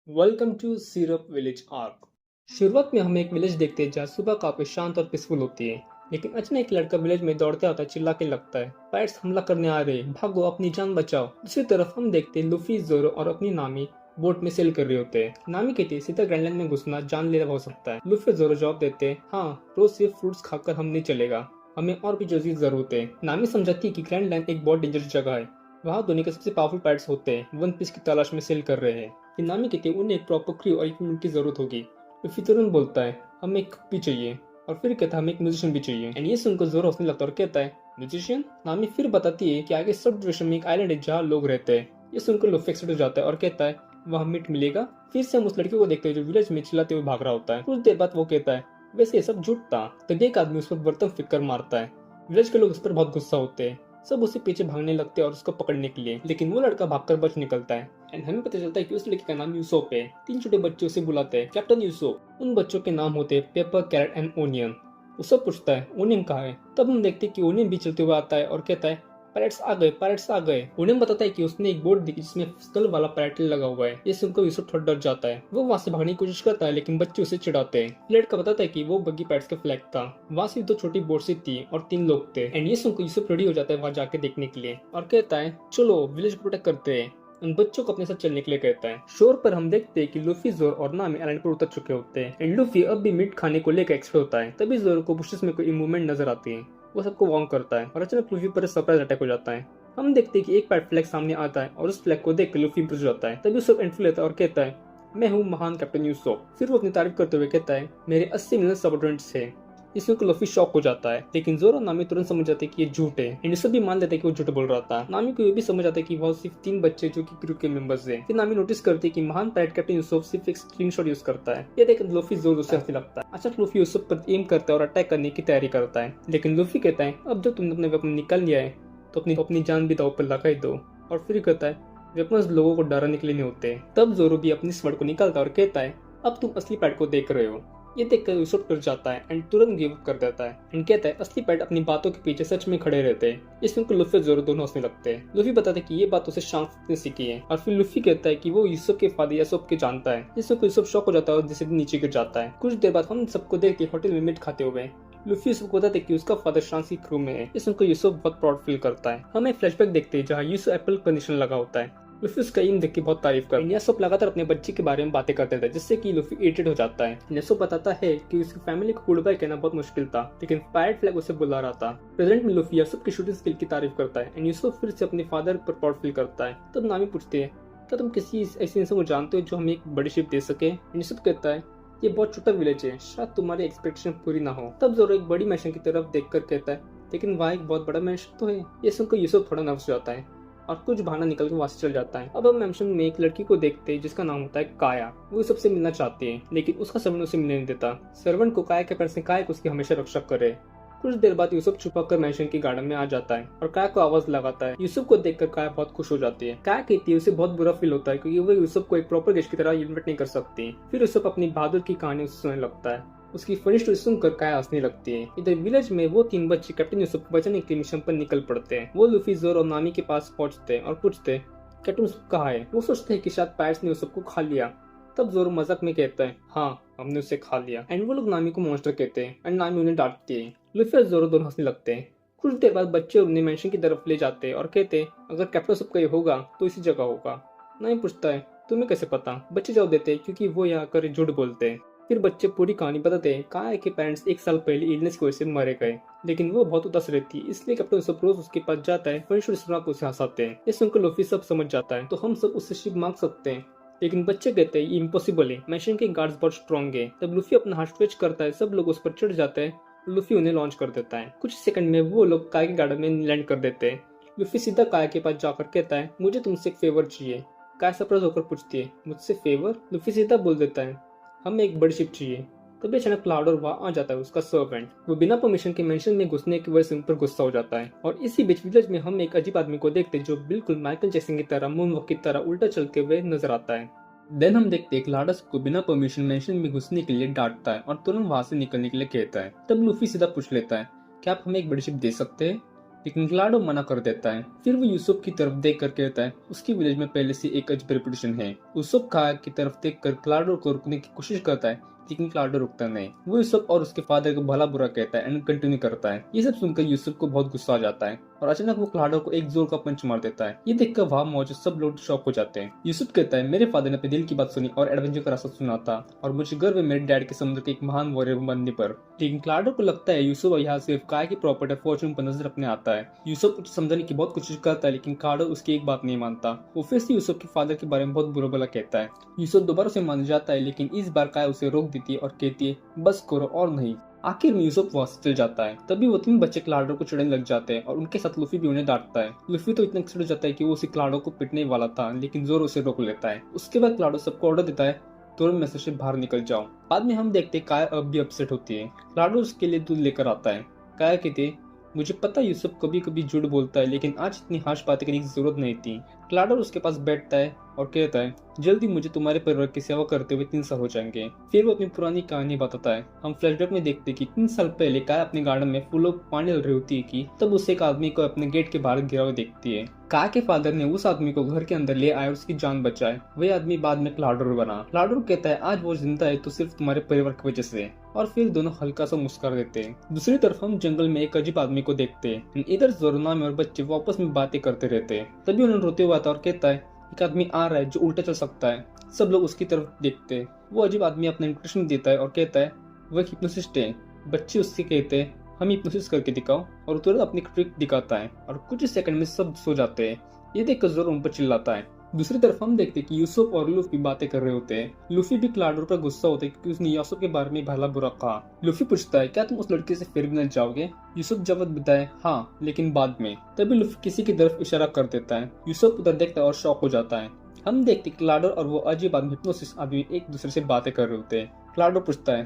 Welcome to Syrup village arc. शुरुआत में हम एक विलेज देखते हैं जहाँ सुबह काफी शांत और पीसफुल होती है। लेकिन अचानक एक लड़का विलेज में दौड़ते आता है, चिल्ला के लगता है पायरेट्स हमला करने आ रहे हैं, भागो अपनी जान बचाओ। दूसरी तरफ हम देखते हैं लूफी, जोरो और अपनी नामी बोट में सेल कर रहे होते हैं। नामी कहती है सीधा ग्रैंडलैंड में घुसना जानलेवा हो सकता है। लूफी और जोरो जवाब देते हैं हाँ, रोज सिर्फ फ्रूट्स खाकर हम नहीं चलेगा, हमें और भी चीजों की जरूरत है। नामी समझाती है कि ग्रैंडलैंड एक बहुत डेंजरस जगह है, वहाँ दुनिया के सबसे पावरफुल पायरेट्स होते हैं, वन पीस की तलाश में सेल कर रहे हैं। नामी कहती है उन्हें एक प्रॉपर क्रू और इक्विपमेंट की जरूरत होगी। लूफी तुरंत बोलता है हमें एक कुक भी चाहिए, और फिर कहता है हमें एक म्यूजिशियन भी चाहिए। एंड ये सुनकर जोरो हंसने लगता है और कहता है म्यूजिशियन। नामी फिर बताती है कि आगे सब डिवीजन में एक आइलैंड है जहाँ लोग रहते हैं। ये सुनकर लूफी एक्साइटेड हो जाता है और कहता है वहाँ मीट मिलेगा। फिर से हम उस लड़के को देखते हैं जो विलेज में चिल्लाते हुए भाग रहा होता है। कुछ देर बाद वो कहता है वैसे ये सब झूठ था। तभी एक आदमी उस पर बर्तन फेंक कर मारता है। विलेज के लोग उस पर बहुत गुस्सा होते हैं, सब उसे पीछे भागने लगते हैं और उसको पकड़ने के लिए, लेकिन वो लड़का भागकर बच निकलता है। एंड हमें पता चलता है कि उस लड़के का नाम यूसोप है। तीन छोटे बच्चे उसे बुलाते हैं कैप्टन यूसोप। उन बच्चों के नाम होते हैं पेपर, कैरेट एंड ओनियन। वो सब पूछता है ओनियन कहाँ है। तब हम देखते हैं कि ओनियन भी चलते हुए आता है और कहता है पैरेट्स आ गए, पैरेट्स आ गए। ओनियन बताता है कि उसने एक बोर्ड देखी जिसमें स्कल वाला पैरेट लगा हुआ है। ये सुनकर यूसुफ थोड़ा डर जाता है। वो वहाँ से भागने की कोशिश करता है लेकिन बच्चे उसे चिढ़ाते हैं। लड़का बताता है कि वो बग्गी पैरेट्स का फ्लैग था। वहाँ सिर्फ दो छोटी बोट्स थी और तीन लोग थे। एंड ये सुनकर यूसुफ रेडी हो जाता है वहाँ जाके देखने के लिए और कहता है चलो विलेज को प्रोटेक्ट करते हैं। उन बच्चों को अपने साथ चलने के लिए कहता है। शोर पर हम देखते हैं कि लूफी, जोर और नामी आइलैंड पर उतर चुके होते हैं। एंड लूफी अब भी मीट खाने को लेकर एक्सपर्ट होता है। तभी जोर को बुशेस में कोई मूवमेंट नजर आती है। वो सबको वार्न करता है और अचानक लूफी पर सरप्राइज अटैक हो जाता है। हम देखते हैं कि एक पैट फ्लैग सामने आता है और उस फ्लैग को देख कर लूफी इंप्रेस हो जाता है। तभी सब एंट्री लेता है और कहता है मैं हूँ महान कैप्टन यूसुफ। फिर वो अपनी तारीफ करते हुए कहता है मेरे 80 मिलियन सबऑर्डिनेट्स हैं। इसमें लूफी शॉक हो जाता है, लेकिन जोरो और नामी तुरंत समझ जाते हैं कि ये झूठ है। एंड सब भी मान लेते हैं कि वो झूठ बोल रहा था। नामी को ये भी समझ आता है कि वो सिर्फ तीन बच्चे जो कि क्रू के मेंबर्स हैं। फिर नामी नोटिस करती है कि महान पैरेट कैप्टन यूसुफ सिर्फ एक स्क्रीनशॉट यूज करता है। ये देख लूफी जोर से हंसने लगता है। अचानक लूफी यूसुफ पर एम करता है और अटैक करने की तैयारी करता है, लेकिन लूफी कहता है अब जब तुमने अपने वेपन निकाल लिया है तो अपनी जान भी दांव पर लगा ही दो। और फिर कहता है वेपन्स लोगों को डराने के लिए नहीं होते। तब जोरो भी अपनी स्वर्ड को निकालता है और कहता है अब तुम असली पैट को देख रहे हो। ये देखकर यूसुफ डर जाता है एंड तुरंत गिव अप कर देता है एंड कहता है असली पैट अपनी बातों के पीछे सच में खड़े रहते हैं। इसमें उनको लूफी और जोरो दोनों हंसने लगते हैं। लूफी बताता है कि ये बात उसे शांत ने सीखी है और फिर लूफी कहता है कि वो यूसुफ के फादर यासुफ के जानता है। इसमें यूसुफ शॉक हो जाता है और जैसे नीचे गिर जाता है। कुछ देर बाद हम सबको देख के होटल में मीट खाते हुए लूफी यूसुफ को बताते कि उसका फादर शांत की क्रू में है। इसमें यूसुफ बहुत प्राउड फील करता है। हमें फ्लैशबैक देखते हैं जहाँ यूसुफ एप्पल का निशान लगा होता है। लूफी उसका एम देख के बहुत तारीफ कर। यासुफ लगातार अपने बच्चे के बारे में बातें करते थे जिससे कि लूफी इरिटेट हो जाता है। यासुफ बताता है कि उसकी फैमिली को गुड बाय कहना बहुत मुश्किल था, लेकिन पायरेट फ्लैग उसे बुला रहा था। प्रेजेंट में लूफी यासुफ की शूटिंग स्किल की तारीफ करता है एंड यूसुफ फिर से अपने फादर पर प्राउड फील करता है। तब नामी पूछती है क्या तुम किसी ऐसे इंसान को जानते हो जो हमें एक बड़ी शिप दे सके। यूसुफ कहता है ये बहुत छोटा विलेज है, शायद तुम्हारी एक्सपेक्टेशन पूरी ना हो। तब जोरो एक बड़ी मैंशन की तरफ देखकर कहता है लेकिन वहाँ एक बहुत बड़ा मैंशन तो है। ये सुनकर यूसुफ थोड़ा नर्वस हो जाता है और कुछ बहाना निकल के वहां से चल जाता है। अब हम मैंशन में एक लड़की को देखते हैं जिसका नाम होता है काया। वो सबसे मिलना चाहती है लेकिन उसका सर्वेंट उसे मिलने नहीं देता। सर्वेंट को काया के पेरेंट्स ने कहा कि उसकी हमेशा रक्षा करे। कुछ देर बाद यूसुफ छुपाकर मैंशन के गार्डन में आ जाता है और काया को आवाज लगाता है। यूसुफ को देखकर काया बहुत खुश हो जाती है। काया कहती है उसे बहुत बुरा फील होता है क्योंकि वो यूसुफ को एक प्रॉपर गेस्ट की तरह इन्वाइट नहीं कर सकती। फिर यूसुफ अपनी बहादुर की कहानी उसे सुनने लगता है। उसकी फनी स्टोरी सुनकर काया हंसने लगती है। इधर विलेज में वो तीन बच्चे कैप्टन यूसुफ को बचाने के मिशन पर निकल पड़ते हैं। वो लूफी, जोर और नामी के पास पहुंचते हैं और पूछते कैप्टन यूसुफ कहाँ है। वो सोचते हैं कि शायद पायरेट्स ने यूसुफ को खा लिया। तब जोर मजाक में कहता है हाँ, हमने उसे खा लिया। एंड वो लोग नामी को मॉन्स्टर कहते हैं एंड नामी उन्हें डांटती है। लूफी और जोरो दोनों हंसने लगते हैं। कुछ देर बाद बच्चे उन्हें मैंशन की तरफ ले जाते हैं और कहते हैं अगर कैप्टन यूसुफ का ये होगा तो इसी जगह होगा। नामी पूछता है तुम्हें कैसे पता। बच्चे जवाब देते हैं क्योंकि वो यहाँ कर झूठ बोलते हैं। फिर बच्चे पूरी कहानी बताते हैं कहा है कि पेरेंट्स एक साल पहले इलनेस की वजह से मरे गए, लेकिन वो बहुत उदास रहती है इसलिए कैप्टन यूसुफ रोज उसके पास जाता है। फनी स्टोरी सुना उसे हंसाते हैं। ये सुनकर लूफी सब समझ जाता है तो हम सब उससे शिप मांग सकते हैं, लेकिन बच्चे कहते हैं ये इम्पॉसिबल है, मैंशन के गार्ड्स बहुत स्ट्रॉन्ग है। तब लूफी अपना हाथ स्ट्रेच करता है, सब लोग उस पर चढ़ जाते हैं। लूफी उन्हें लॉन्च कर देता है। कुछ सेकंड में वो लोग काय के गार्डन में लैंड कर देते हैं। लूफी सीधा काय के पास जाकर कहता है मुझे तुमसे एक फेवर चाहिए। काय सरप्राइज होकर पूछती है मुझसे फेवर। लूफी सीधा बोल देता है हमें एक बड़ी शिप चाहिए। तभी अचानक क्लाउड और वहाँ आ जाता है उसका सर्वेंट। वो बिना परमिशन के मेंशन में घुसने की वजह से उन पर गुस्सा हो जाता है। और इसी बीच विलेज में हम एक अजीब आदमी को देखते हैं जो बिल्कुल माइकल जैक्सन की तरह मूनवॉक की तरह उल्टा चलते हुए नजर आता है। देन हम देखते हैं क्लाडस को बिना परमिशन मेंशन में घुसने के लिए डांटता है और तुरंत वहां से निकलने के लिए कहता है। तब लूफी सीधा पूछ लेता है क्या आप हमें एक बड़ी शिप दे सकते हैं। लेकिन क्लाडो मना कर देता है। फिर वो यूसुफ की तरफ देख कर कहता है उसकी विलेज में पहले से एक अजीब रेपुटेशन है। यूसुफ काया की तरफ देख कर क्लाडो को रुकने की कोशिश करता है, लेकिन क्लाडो रुकता नहीं। वो यूसुफ और उसके फादर को भला बुरा कहता है एंड कंटिन्यू करता है। ये सब सुनकर यूसुफ को बहुत गुस्सा आ जाता है और अचानक वो क्लाडो को एक जोर का पंच मार देता है। ये देखकर वहां मौजूद सब लोग शॉक हो जाते हैं। यूसुफ कहता है मेरे फादर ने अपने दिल की बात सुनी और एडवेंचर का रास्ता चुना था और मुझे गर्व है मेरे डैड के समुद्र के एक महान वॉरियर बनने पर। लेकिन क्लाडो को लगता है यूसुफ यहाँ सिर्फ काय की प्रॉपर्टी फॉर्चून पर नजर रखने आता है। यूसुफ कुछ समझने की बहुत कोशिश करता है, लेकिन क्लाडो उसकी एक बात नहीं मानता। वो फिर से यूसुफ के फादर के बारे में बहुत बुरा भला कहता है। यूसुफ दोबारा से मान जाता है, लेकिन इस बार काय उसे रोक देती है और कहती है बस करो और नहीं। आखिर में यूसुफ वहां से चल जाता है। तभी वो तीन बच्चे क्लाडो को चिढ़ने लग जाते हैं और उनके साथ लूफी भी उन्हें डांटता है। लूफी तो इतना एक्साइटेड हो जाता है कि वो उसे क्लाडो को पिटने वाला था, लेकिन जोर उसे रोक लेता है। उसके बाद क्लाडो सबको ऑर्डर देता है तुरंत मैसेज से बाहर निकल जाओ। बाद में हम देखते हैं काया अब भी अपसेट होती है। क्लाडो उसके लिए दूध लेकर आता है। काया कहती है मुझे पता यूसुफ कभी कभी झूठ बोलता है, लेकिन आज इतनी हार्श बातें करने की जरूरत नहीं थी। क्लाडो उसके पास बैठता है और कहता है जल्दी मुझे तुम्हारे परिवार की सेवा करते हुए 3 साल हो जाएंगे। फिर वो अपनी पुरानी कहानी बताता है। हम फ्लैशबैक में देखते हैं कि 3 साल पहले काया अपने गार्डन में फूलों पानी डाल रही होती है कि तब उसे एक आदमी को अपने गेट के बाहर गिरा हुआ देखती है। काया के फादर ने उस आदमी को घर के अंदर ले आया और उसकी जान बचाए। वही आदमी बाद में क्लाडो बना। क्लाडो कहता है आज वो जिंदा है तो सिर्फ तुम्हारे परिवार की वजह से, और फिर दोनों हल्का सा मुस्कुरा देते हैं। दूसरी तरफ हम जंगल में एक अजीब आदमी को देखते हैं। इधर जोरोनामी और बच्चे वापस में बातें करते रहते हैं। तभी उन्होंने रोते हुए आता और कहता है एक आदमी आ रहा है जो उल्टा चल सकता है। सब लोग उसकी तरफ देखते हैं। वो अजीब आदमी अपना इंट्रोडक्शन देता है और कहता है वह हिप्नोसिस्ट है। बच्चे उससे कहते हैं हम हिप्नोसिस करके दिखाओ, और तुरंत अपनी ट्रिक दिखाता है और कुछ ही सेकंड में सब सो जाते हैं। ये देखकर जोरो उन पर चिल्लाता है। दूसरी तरफ हम देखते हैं कि यूसुफ और लूफी बातें कर रहे होते हैं। लूफी भी क्लाडो पर गुस्सा होता है क्योंकि उसने यूसुफ के बारे में भला बुरा कहा। लूफी पूछता है क्या तुम उस लड़के से फिर भी न जाओगे? यूसुफ जवाब देता है हाँ, लेकिन बाद में। तभी लूफी किसी की तरफ इशारा कर देता है। यूसुफ उधर देखता है और शॉक हो जाता है। हम देखते क्लाडो और वो अजीब आदमी हिप्नोसिस आदमी एक दूसरे से बातें कर रहे होते हैं। क्लाडो पूछता है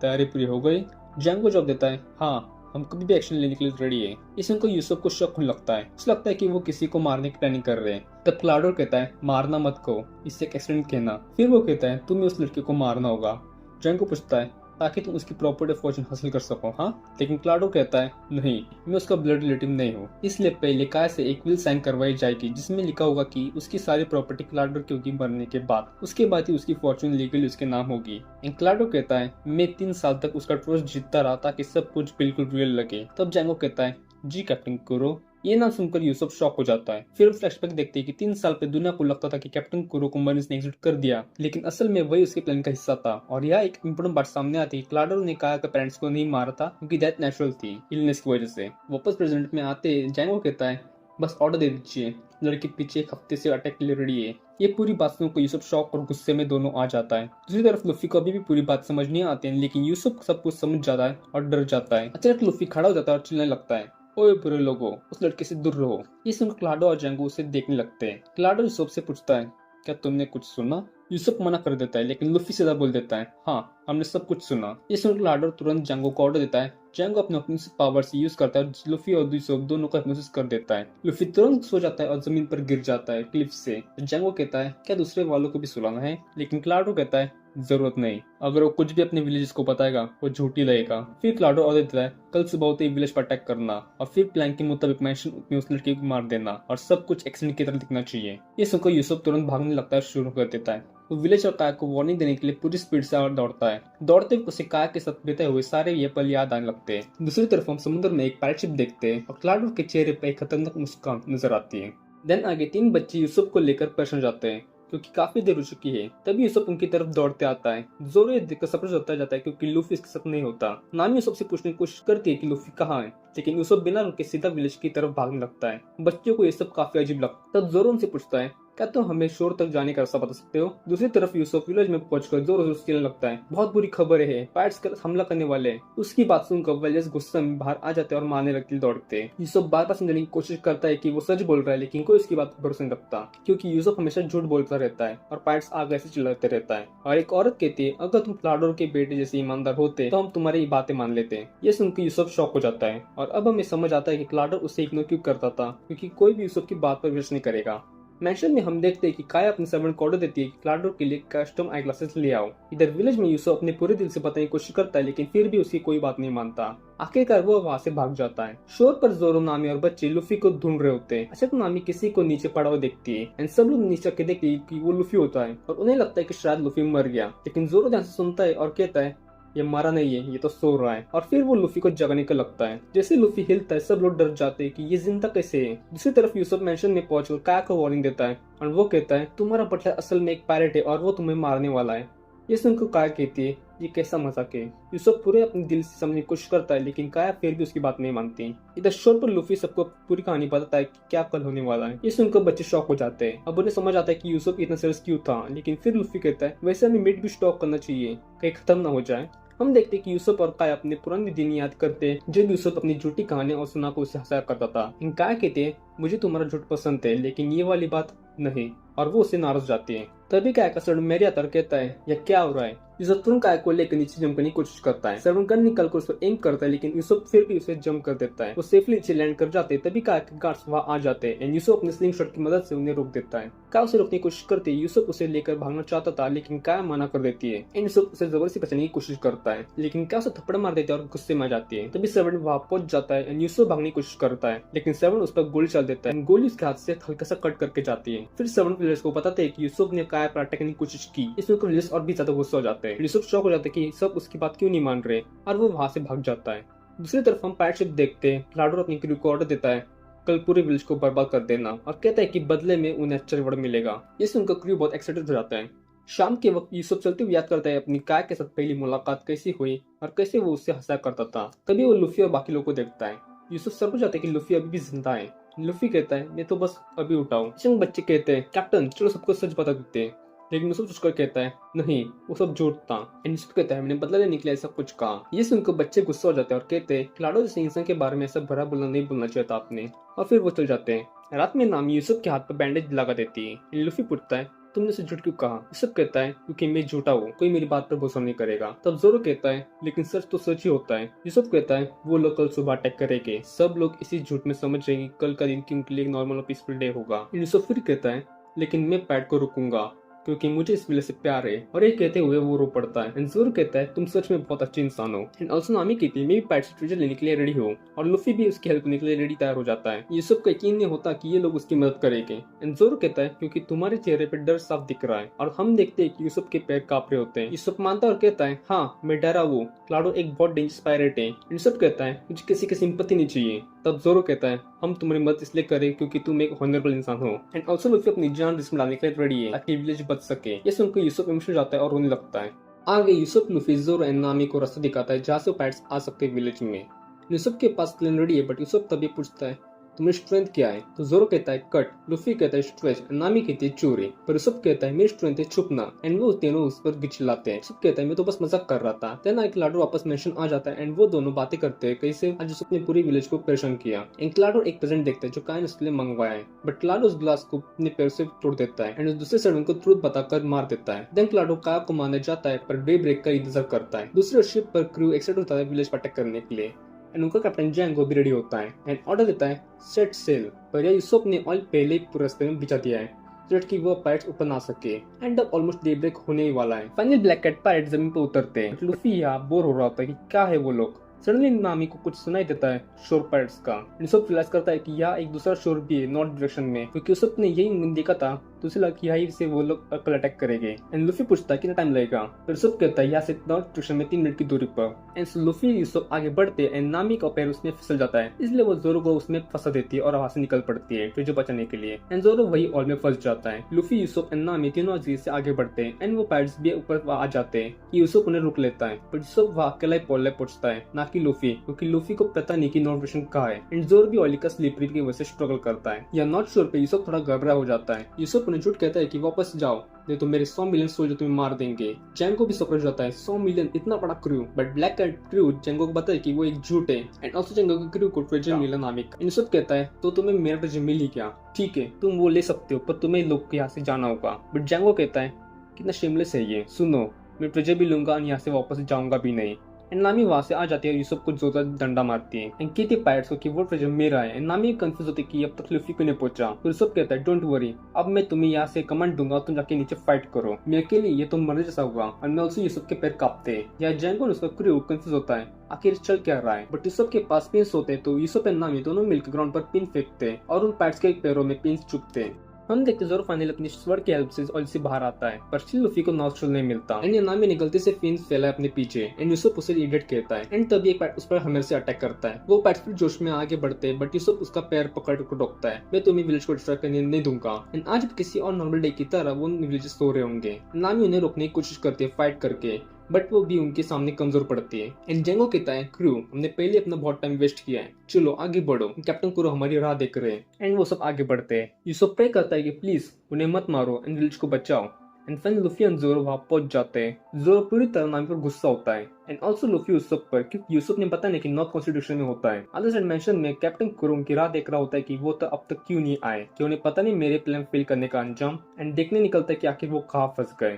तैयारी पूरी हो गई? जैंगो जवाब देता है हाँ, हम कभी भी एक्शन लेने के लिए रेडी है। इस उनको यूसुफ को शक होने लगता है। उसे लगता है कि वो किसी को मारने की प्लानिंग कर रहे हैं। तब क्लाडो कहता है मारना मत कहो, इससे एक एक्सीडेंट कहना। फिर वो कहता है तुम्हें उस लड़के को मारना होगा। जैंगो पूछता है ताकि तुम उसकी प्रॉपर्टी फॉर्चून हासिल कर सको? हाँ, लेकिन क्लाडो कहता है नहीं, मैं उसका ब्लड रिलेटिव नहीं हूँ, इसलिए पहले काय से एक विल साइन करवाई जाएगी जिसमें लिखा होगा कि उसकी सारी प्रॉपर्टी क्लाडो की होगी मरने के बाद। उसके बाद ही उसकी फॉर्चून लीगली उसके नाम होगी। क्लाडो कहता है मैं 3 साल तक उसका ट्रस्ट जीतता रहा ताकि सब कुछ बिल्कुल रियल लगे। तब जैंगो कहता है जी कैप्टन कुरो। ये नाम सुनकर यूसुफ शॉक हो जाता है। फिर फ्लैशबैक देखते हैं कि 3 साल पहले दुनिया को लगता था कि कैप्टन कुरो को मरीज ने एग्जिट कर दिया, लेकिन असल में वही उसके प्लान का हिस्सा था। और यह एक इम्पोर्टेंट बात सामने आती है। क्लाडो ने कहा कि पेरेंट्स को नहीं मारा था क्योंकि डेथ नेचुरल थी, इलनेस की वजह से। वापस प्रेजेंट में आते जैंगो कहता है बस ऑर्डर दे दीजिए, लड़की पीछे 1 हफ्ते से अटैक के लिए रेडी है। ये पूरी बात सुनकर यूसुफ शॉक और गुस्से में दोनों आ जाता है। दूसरी तरफ लूफी को अभी भी पूरी बात समझ नहीं आती है, लेकिन यूसुफ सब कुछ समझ जाता है और डर जाता है। अचानक लूफी खड़ा हो जाता है और चिल्लाने लगता है ओए बुरे लोगों, उस लड़के से दूर रहो। ये सुनकर क्लाडो और जैंगो उसे देखने लगते हैं। क्लाडो यूसुफ से पूछता है क्या तुमने कुछ सुना? यूसुफ मना कर देता है, लेकिन लूफी सीधा बोल देता है हाँ, हमने सब कुछ सुना। ये सुनकर क्लाडो तुरंत जैंगो को ऑर्डर देता है। जैंगो अपने हिप्नोसिस पावर से यूज करता है, लूफी और यूसुफ दोनों का हिप्नोसिस कर देता है। लूफी तुरंत सो जाता है और जमीन पर गिर जाता है क्लिफ से। जैंगो कहता है क्या दूसरे वालों को भी सुलाना है? लेकिन क्लाडो कहता है जरूरत नहीं, अगर वो कुछ भी अपने विलेज को बताएगा वो झूठी लगेगा। फिर क्लाडो ऑर्डर देता है कल सुबह होते ही विलेज पर अटैक करना, और फिर प्लान के मुताबिक मैंशन में उस लड़की को मार देना, और सब कुछ एक्सीडेंट की तरह दिखना चाहिए। ये सुनकर यूसुफ तुरंत भागने लगता है, शुरू कर देता है। वो विलेज और काया को वार्निंग देने के लिए पूरी स्पीड से और दौड़ता है। दौड़ते हुए उसे काया के साथ बीते हुए सारे ये पल याद आने लगते हैं। दूसरी तरफ हम समुद्र में एक पायरेट शिप देखते हैं और क्लाडो के चेहरे पर एक खतरनाक मुस्कान नजर आती है। देन आगे 3 बच्चे यूसुफ को लेकर परेशान जाते हैं क्योंकि काफी देर हो चुकी है। तभी यूसुफ उनकी तरफ दौड़ते आता है। जोरो ये देखकर सरप्राइज होता जाता है क्योंकि लूफी इसके साथ नहीं होता। नामी यूसुफ से पूछने की कोशिश करती है कि लूफी कहाँ है, लेकिन यूसुफ बिना रुके सीधा विलेज की तरफ भागने लगता है। बच्चों को ये सब काफी अजीब लगता है। तब जोरो उनसे पूछता है क्या तुम हमें शोर तक जाने का रास्ता बता सकते हो? दूसरी तरफ यूसुफ विलेज में पहुंचकर जोर से चिल्लाने लगता है बहुत बुरी खबर है, पायरेट्स कर हमला करने वाले हैं। उसकी बात सुनकर विलेज गुस्से में बाहर आ जाते हैं और मारने लगते दौड़ते। यूसुफ बार बार समझाने की कोशिश करता है कि वो सच बोल रहा है, लेकिन कोई उसकी बात पर भरोसा नहीं रखता क्योंकि यूसुफ हमेशा झूठ बोलता रहता है और पायरेट्स आगे ऐसे चिल्लाते रहता है। और एक औरत कहती है अगर तुम क्लाडो के बेटे जैसे ईमानदार होते तो हम तुम्हारी बातें मान लेते। ये सुनकर यूसुफ शॉक हो जाता है और अब हमें समझ आता है कि क्लाडो उसे इग्नोर क्यों करता था, क्योंकि कोई भी यूसुफ की बात पर विश्वास नहीं करेगा। मेंशन में हम देखते हैं कि काया अपने सर्वेंट को ऑर्डर देती है कि क्लाडो के लिए कस्टम आई ग्लासेस ले आओ। इधर विलेज में यूसुफ अपने पूरे दिल से बताने की कोशिश करता है, लेकिन फिर भी उसकी कोई बात नहीं मानता। आखिरकार वो वहां से भाग जाता है। शोर पर जोरो, नामी और बच्चे लूफी को ढूंढ रहे होते हैं। अचानक नामी किसी को नीचे पड़ा हुआ देखती है एंड सब लोग नीचे के देखते हैं कि वो लूफी होता है और उन्हें लगता है कि शायद लूफी मर गया। लेकिन जोरो ध्यान से सुनता है और कहता है ये मारा नहीं है, ये तो सो रहा है। और फिर वो लूफी को जगाने का लगता है। जैसे लूफी हिलता है सब लोग डर जाते हैं कि ये जिंदा कैसे है। दूसरी तरफ यूसुफ मेंशन में पहुंचकर काया को वार्निंग देता है और वो कहता है तुम्हारा बटलर असल में एक पायरेट है और वो तुम्हें मारने वाला है। ये सुनकर काया कहती है ये कैसा मजाक है। यूसुफ पूरे अपने दिल से समझने की कोशिश करता है, लेकिन काया फिर भी उसकी बात नहीं मानती। इधर शोर पर लूफी सबको पूरी कहानी बताता है कि क्या कल होने वाला है। ये सुनकर बच्चे शॉक हो जाते हैं। अब उन्हें समझ आता है कि यूसुफ इतना सीरियस क्यों था, लेकिन फिर लूफी कहता है वैसे हमें मीट भी स्टॉक करना चाहिए, कहीं खत्म ना हो जाए। हम देखते हैं कि यूसुफ और काया अपने पुराने दिन याद करते हैं जब यूसुफ अपनी झूठी कहानियां और सुना को उसे हंसाया करता था। काया कहते हैं मुझे तुम्हारा झूठ पसंद है, लेकिन ये वाली बात नहीं, और वो उसे नाराज जाती है। तभी काया का सर्वेंट मेरी आता कहता है यह क्या हो रहा है। यूसुफ तुरंत काया को लेकर नीचे जंप करने की कोशिश करता है। सर्वेंट गन निकल कर उस पर एम करता है, लेकिन यूसुफ फिर भी उसे जंप कर देता है। वो सेफली नीचे लैंड कर जाते हैं। तभी काया के गार्ड्स वहां आ जाते हैं एंड यूसुफ अपने स्लिंग शॉट की मदद से उन्हें रोक देता है। काया उसे रोकने की कोशिश करती है। यूसुफ उसे लेकर भागना चाहता था, लेकिन काया मना कर देती है एंड यूसुफ उसे जबरदस्ती बचाने की कोशिश करता है, लेकिन काया उसे थप्पड़ मार देती है और गुस्से में आ जाती है। तभी सर्वेंट वहां पहुंच जाता है एंड यूसुफ भागने की कोशिश करता है, लेकिन सर्वेंट उस पर गोली चल देता है। गोली उसके हाथ से हल्का सा कट करके जाती है। फिर सर्वेंट विलेजर्स को बताते हैं कि यूसुफ ने काया पर अटैक करने की कोशिश की। इसमें विलेजर्स और भी ज्यादा गुस्सा हो जाते हैं। यूसुफ शॉक हो जाता है कि सब उसकी बात क्यों नहीं मान रहे और वो वहां से भाग जाता है। दूसरी तरफ हम पायरेट शिप देखते हैं। क्लाडो अपनी क्रू को ऑर्डर देता है कल पूरे विलेज को बर्बाद कर देना और कहता है कि बदले में उन्हें अच्छा रिवॉर्ड मिलेगा। इससे उनका क्रू बहुत एक्साइटेड हो जाता है। शाम के वक्त यूसुफ चलते हुए याद करता है अपनी काया के साथ पहली मुलाकात कैसी हुई और कैसे वो उससे हंसा करता था। तभी वो लूफी और बाकी लोगों को देखता है। यूसुफ सर को जाता है कि लूफी अभी भी जिंदा है। लूफी कहता है मैं तो बस अभी उठाऊं। चंग बच्चे कहते हैं कैप्टन चलो सबको सच बता देते हैं, लेकिन यूसुफ उसको कहता है नहीं वो सब झूठ था। एंड यूसुफ कहता है मैंने बदला लेने के लिए ऐसा कुछ कहा। ये सुनकर बच्चे गुस्सा हो जाते हैं और कहते हैं क्लाडो जैसे इंसान के बारे में ऐसा भरा बोलना नहीं बोलना चाहिए था आपने, और फिर वो चल जाते हैं। रात में नामी यूसुफ के हाथ पर बैंडेज लगा देती है। लूफी पूछता है तुमने उसे झूठ क्यों कहा। यूसुफ कहता है क्योंकि मैं झूठा हूँ, कोई मेरी बात पर भरोसा नहीं करेगा। तब जोरो कहता है लेकिन सच तो सच ही होता है। यूसुफ कहता है वो लोग कल सुबह अटैक करेंगे, सब लोग इसी झूठ में समझ रहे हैं कल का दिन उनके लिए नॉर्मल और पीसफुल डे होगा। यूसुफ फिर कहता है लेकिन मैं पैड को रुकूंगा क्योंकि मुझे इस विलेज से प्यार है, और ये कहते हुए वो रो पड़ता है। जोरो कहता है तुम सच में बहुत अच्छे इंसान हो। एंड ऑल्सो नामी कहती है मैं भी पैड से ट्रेजर लेने के लिए रेडी हूँ, और लूफी भी उसकी हेल्प करने के लिए रेडी तैयार हो जाता है। यूसुफ को यकीन नहीं होता कि ये लोग उसकी मदद करेंगे। एंड जोरो कहता है क्योंकि तुम्हारे चेहरे पे डर साफ दिख रहा है, और हम देखते हैं कि यूसुफ के पैर कांप रहे होते हैं। यूसुफ मानता है और कहता है हाँ मैं डरा हूँ, क्लाडो एक बहुत डेंजरस पायरेट है। यूसुफ कहता है मुझे किसी की सिंपैथी नहीं चाहिए। तब जोरो कहता है हम तुम्हारी मदद इसलिए करें क्योंकि तुम एक ऑनरेबल इंसान हो। एंड ऑल्सो लूफी अपनी जान रिस्क में डालने के लिए रेडी है ताकि विलेज बच सके। ये सुनकर यूसुफ इमोशनल जाता है और रोने लगता है। आगे यूसुफ लूफी जोरो एंड नामी को रास्ता दिखाता है जहाँ से पैट्स आ सकते हैं विलेज में। यूसुफ के पास प्लान रेडी है, बट यूसुफ तभी पूछता है तुम्हें स्ट्रेंथ क्या है। तो जोरो कहता है कट, लूफी कहता है स्ट्रेच, नामी कहती है चोरी, पर यूसुफ कहता है मेरी स्ट्रेंथ है छुपना। एंड वो तीनों उस पर गिचलाते हैं। यूसुफ कहता है मैं तो बस मजाक कर रहा था। देन क्लाडो वापस मेंशन आ जाता है एंड वो दोनों बातें करते हैं कैसे आज यूसुफ ने पूरी विलेज को परेशान किया। एंड क्लाडो एक प्रेजेंट देखता है जो काया ने उसके लिए मंगवाया है, बट क्लाडो उस ग्लास को अपने पैर से तोड़ देता है एंड दूसरे सर्वेंट को ट्रूथ बताकर मार देता है। देन क्लाडो काया को मारने जाता है, पर डे ब्रेक का इंतजार करता है। दूसरे शिप पर क्रू एक्साइटेड होता है विलेज पर अटैक करने के लिए। एंड उनका कैप्टन जैंगो भी रेडी होता है एंड ऑर्डर देता है सेट सेल, पर यूसुफ ने ऑयल पहले ही पूरे रास्ते में बिछा दिया है कि वो पायरेट्स ऊपर ना सके। एंड अब ऑलमोस्ट डे ब्रेक होने ही वाला है। फाइनली ब्लैक कैट पायरेट जमीन पर उतरते हैं। लूफी यहाँ बोर हो रहा होता है कि क्या है वो लोग। सडनली नामी को कुछ सुनाई देता है शोर पायरेट्स का। यूसुफ रियलाइज करता है कि यहाँ एक दूसरा शोर भी है नॉर्थ डायरेक्शन में, क्योंकि यूसुफ ने यही देखा था तो उसे लगा कि यहीं से वो लोग कल अटैक करेंगे। एंड लूफी पूछता है कितना टाइम लगेगा, तो यूसुफ कहता है यहाँ से नॉर्थ डायरेक्शन में 3 मिनट की दूरी पर। एंड लूफी यूसुफ आगे बढ़ते एंड नामी का पैर उसमें फिसल जाता है, इसलिए वो जोरो को उसमें फंसा देती है और वहां से निकल पड़ती है ट्रेजर बचाने के लिए। एंड जोरो वही ऑल में फंस जाता है। लूफी यूसुफ एंड नामी तीनों अजीज से आगे बढ़ते हैं एंड वो पायरेट्स भी ऊपर आ जाते हैं कि यूसुफ उन्हें रोक लेता है, पर यूसुफ वहां अकेला ही पोले पहुंचता है, ना कि लूफी, क्योंकि लूफी को पता नहीं कि नॉर्थ डायरेक्शन कहाँ है। एंड जोरो भी ऑली का स्लीपरी की वजह से स्ट्रगल करता है। या नॉट श्योर पे यूसुफ थोड़ा घबरा हो जाता है। यूसुफ उन्हें झूठ कहता है कि वापस जाओ नहीं तो मेरे 100 मिलियन सोल्जर तुम्हें मार देंगे। जैंगो भी सरप्राइज जाता है 100 मिलियन इतना बड़ा crew, but black cat crew Django को बताए कि वो एक झूठ है। एंड ऑल्सो जैंगो के क्रू को ट्रेजर मिला नामिक। यूसुफ कहता है तो तुम्हें मेरा ट्रेजर मिल ही गया, ठीक है तुम वो ले सकते हो, पर तुम्हें लोग यहाँ से जाना होगा। बट जैंगो कहता है कितना शेमलेस है ये, सुनो मैं ट्रेजर भी लूंगा और यहाँ से वापस जाऊंगा भी नहीं। एंड नामी वहां से आ जाती है और यूसुफ को जोरदार डंडा मारती है एंड कहती है पायरेट्स को कि वो ट्रेजर मेरा है एंड नामी कंफ्यूज होती है कि अब तक लूफी क्यों नहीं पहुंचा। तो यूसुफ कहता है डोंट वरी, अब मैं तुम्हें यहाँ से कमांड दूंगा, तुम जाके नीचे फाइट करो, मैं अकेले ये तो मरने जैसा हुआ। और मैं ऑल्सो यूसुफ के पैर कांपते हैं। या जैंगो और उसका क्रू कंफ्यूज होता है आखिर चल क्या रहा है, बट यूसुफ के पास पिन्स होते हैं तो यूसुफ एंड नामी दोनों मिलकर ग्राउंड पर पिन फेंकते हैं और उन पायरेट्स के पैरों में पिन्स चुभते हैं। हम देखते जोरो फाइनली अपनी स्वर्ड की हेल्प से ऑयल से बाहर आता है, पर स्टिल लूफी को नॉस्ट्रल नहीं मिलता एंड नामी ने गलती से फिन्स फैलाए अपने पीछे एंड यूसुफ उसे इडियट कहता है एंड तभी एक पैट उस पर हमले से अटैक करता है। वो पैट फिर जोश में आगे बढ़ते हैं बट यूसुफ उसका पैर पकड़ कर रोकता है, मैं तुम्हें विलेज को डिस्ट्रॉय करने नहीं दूंगा। एंड आज भी किसी और नॉर्मल डे की तरह वो विलेजेस सो रहे होंगे। नामी उन्हें रोकने की कोशिश करती है फाइट करके, बट वो भी उनके सामने कमजोर पड़ती है। एंड जेंगो कहता है क्रू हमने पहले अपना बहुत टाइम वेस्ट किया है, चलो आगे बढ़ो, कैप्टन कुरो हमारी राह देख रहे हैं। एंड वो सब आगे बढ़ते हैं। यूसुफ प्रे करता है कि प्लीज उन्हें मत मारो एंड विलेज को बचाओ। एंड फाइनली लूफी एंड जोरो वहां पहुंच जाते हैं। जोरो पूरी तरह नामी पर गुस्सा होता है एंड ऑल्सो लूफी यूसुफ पर, क्योंकि यूसुफ ने पता नहीं कि नॉर्थ कॉन्स्टिट्यूशन में होता है। अदर साइड मेंशन में कैप्टन कुरो की राह देख रहा होता है कि वो तो अब तक क्यों नहीं आए, कि उन्हें पता नहीं मेरे प्लान फेल करने का अंजाम। एंड देखने निकलता है कि आखिर वो कहाँ फंस गए।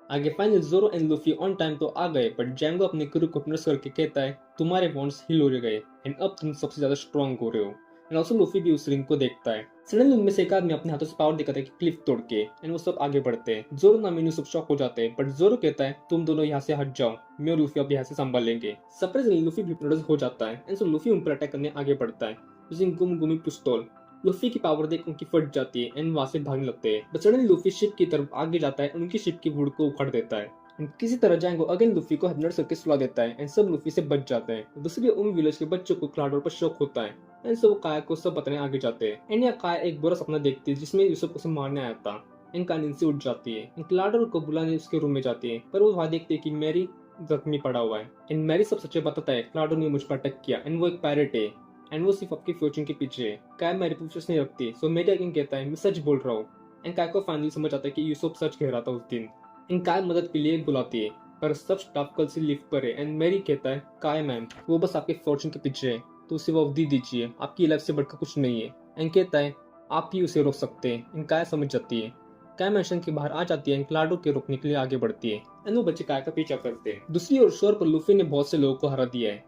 आगे फाइनल जोरो एंड लूफी ऑन टाइम तो आ गए, बट जैंगो अपने क्रू को नर्स करके कहता है तुम्हारे बॉन्ड्स हील हो गए एंड अब तुम सबसे ज्यादा स्ट्रॉन्ग हो रहे हो। एंड ऑल्सो लूफी भी उस रिंग को देखता है। सडनली उनमें से एक आदमी अपने हाथों से पावर दिखाता है कि क्लिफ तोड़ के, एंड वो सब आगे बढ़ते हैं। जोरो नामी सब शॉक हो जाते हैं, बट जोरो कहता है तुम दोनों यहाँ से हट जाओ, मैं और लूफी अब यहाँ से संभाल लेंगे। सरप्राइजली लूफी भी हिप्नोटाइज हो जाता है एंड सो लूफी उन पर अटैक करने आगे बढ़ता है यूजिंग गुम गुमी पिस्तौल। लूफी की पावर देख उनकी फट जाती है एंड वहां से भागने लगते हैं, बट सडनली लूफी शिप की तरफ आगे जाता है और उनकी शिप की वुड को उखाड़ देता है। एंड किसी तरह जैंगो अगेन लूफी को हिप्नोटाइज करके सुला देता है एंड सब लूफी से बच जाते हैं। दूसरी उन विलेज के बच्चों को क्लाउडर पर शौक होता है एंड सब काया को सब बताने आगे जाते हैं। एंड यहाँ काया एक बुरा सपना देखती है जिसमें यूसुफ उसे मारने आया था। एंड काया नींद से उठ जाती है एंड क्लाउडर को बुलाने उसके रूम में जाती है, पर वो वहां देखती है कि मैरी जख्मी पड़ा हुआ है। एंड मैरी सब सच्चे बताता है क्लाउडर ने मुझ पर अटैक किया एंड वो एक पायरेट है एंड वो सिर्फ आपकी फॉर्चून के पीछे है। काया मैरी पर विश्वास नहीं रखती, सो मैरी अगेन कहता है मैं सच बोल रहा हूँ। एंड काया को फाइनली समझ आता है कि यूसुफ सच कह रहा था उस दिन। एंड काया मदद के लिए बुलाती है, पर सब स्टाफ कल से लिफ्ट पर है एंड मैरी कहता है काया मैम वो बस आपके फॉर्चून के पीछे है, तो उसे वो अवधि दीजिए, आपकी लाइफ से बढ़कर कुछ नहीं है। एंड कहता है आप ही उसे रोक सकते हैं। एंड काया समझ जाती है। काया मैंशन के बाहर आ जाती है एंड क्लाडो के रोकने के लिए आगे बढ़ती है एंड वो बच्चे काया का पीछा करते हैं। दूसरी ओर शोर पर लूफी ने बहुत से लोगों को हरा दिया है,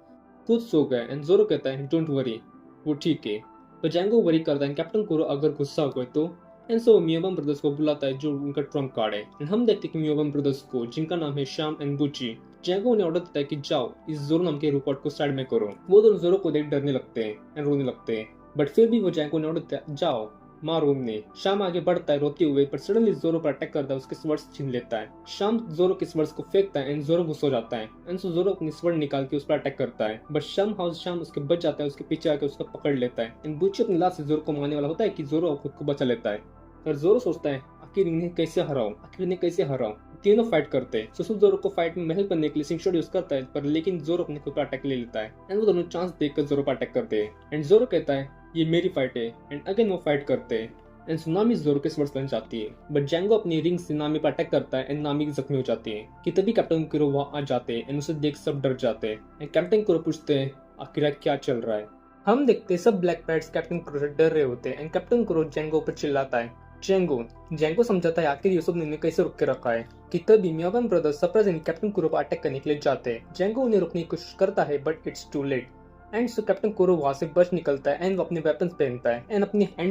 खुद सो गए एंड जोरो कहता है डोंट वरी वो ठीक है। तो जैंगो वरी करता है कैप्टन कुरो अगर गुस्सा हो गए तो। एंड सो मियोबम ब्रदर्स को बुलाता है जो उनका ट्रम्प कार्ड है। एंड हम देखते हैं कि मियोबम ब्रदर्स को, जिनका नाम है श्याम एंड बुची, जैंगो उन्हें ऑर्डर देता है कि जाओ इस जोरो नाम के रिकॉर्ड को साइड में करो। वो दोनों जोरो को देख डरने लगते हैं एंड रोने लगते हैं, बट फिर भी वो जैंगो ने ऑर्डर देता है जाओ मारो उन्हें। शाम आगे बढ़ता है रोते हुए, पर सडनली जोरो पर अटैक करता है, उसके स्वर्ड्स छीन लेता है। शाम जोरो के स्वर्ड्स को फेंकता है एंड जोरो गुस्सा हो जाता है एंड सो जोरो अपनी स्वर्ड निकाल के उस पर अटैक करता है, बट शाम उसके बच जाता है, उसके पीछे आकर उसका पकड़ लेता है एंड बुची अपनी लात से जोरो को मारने वाला होता है कि जोरो खुद को बचा लेता है। पर जोरो सोचता है आखिर इन्हें कैसे हराऊं। तीनों फाइट करते हैं। सुसु जोरो को फाइट में महल करने के लिए सिंग शॉट यूज करता है, पर लेकिन जोरो अपने खुद पर अटैक ले लेता है एंड वो दोनों चांस देखकर जोरो पर अटैक करते हैं एंड जोरो कहता है ये मेरी फाइट है एंड अगेन वो फाइट करते हैं एंड सुनामी जोरो के स्वर्ड्स लग जाती है, बट जैंगो अपनी रिंग से नामी पर अटैक करता है एंड नामी जख्मी हो जाती है। कि तभी कैप्टन कुरो वहां आ जाते हैं एंड उसे देख सब डर जाते हैं एंड कैप्टन कुरो पूछते हैं आखिर क्या चल रहा है। हम देखते हैं सब ब्लैक पैट्स कैप्टन कुरो से डर रहे होते हैं एंड कैप्टन कुरो जैंगो पर चिल्लाता है जैंगो समझाता है आखिर यूसुफ ने उन्हें कैसे रोक के रखा है। कि तभी मियोबम ब्रदर्स सरप्राइजिंगली कैप्टन कुरो पर अटैक करने के लिए जाते हैं। जैंगो उन्हें रोकने की कोशिश करता है, but it's too late and so captain Kuro वहां से बच निकलता है एंड वो अपने वेपन्स पहनता है एंड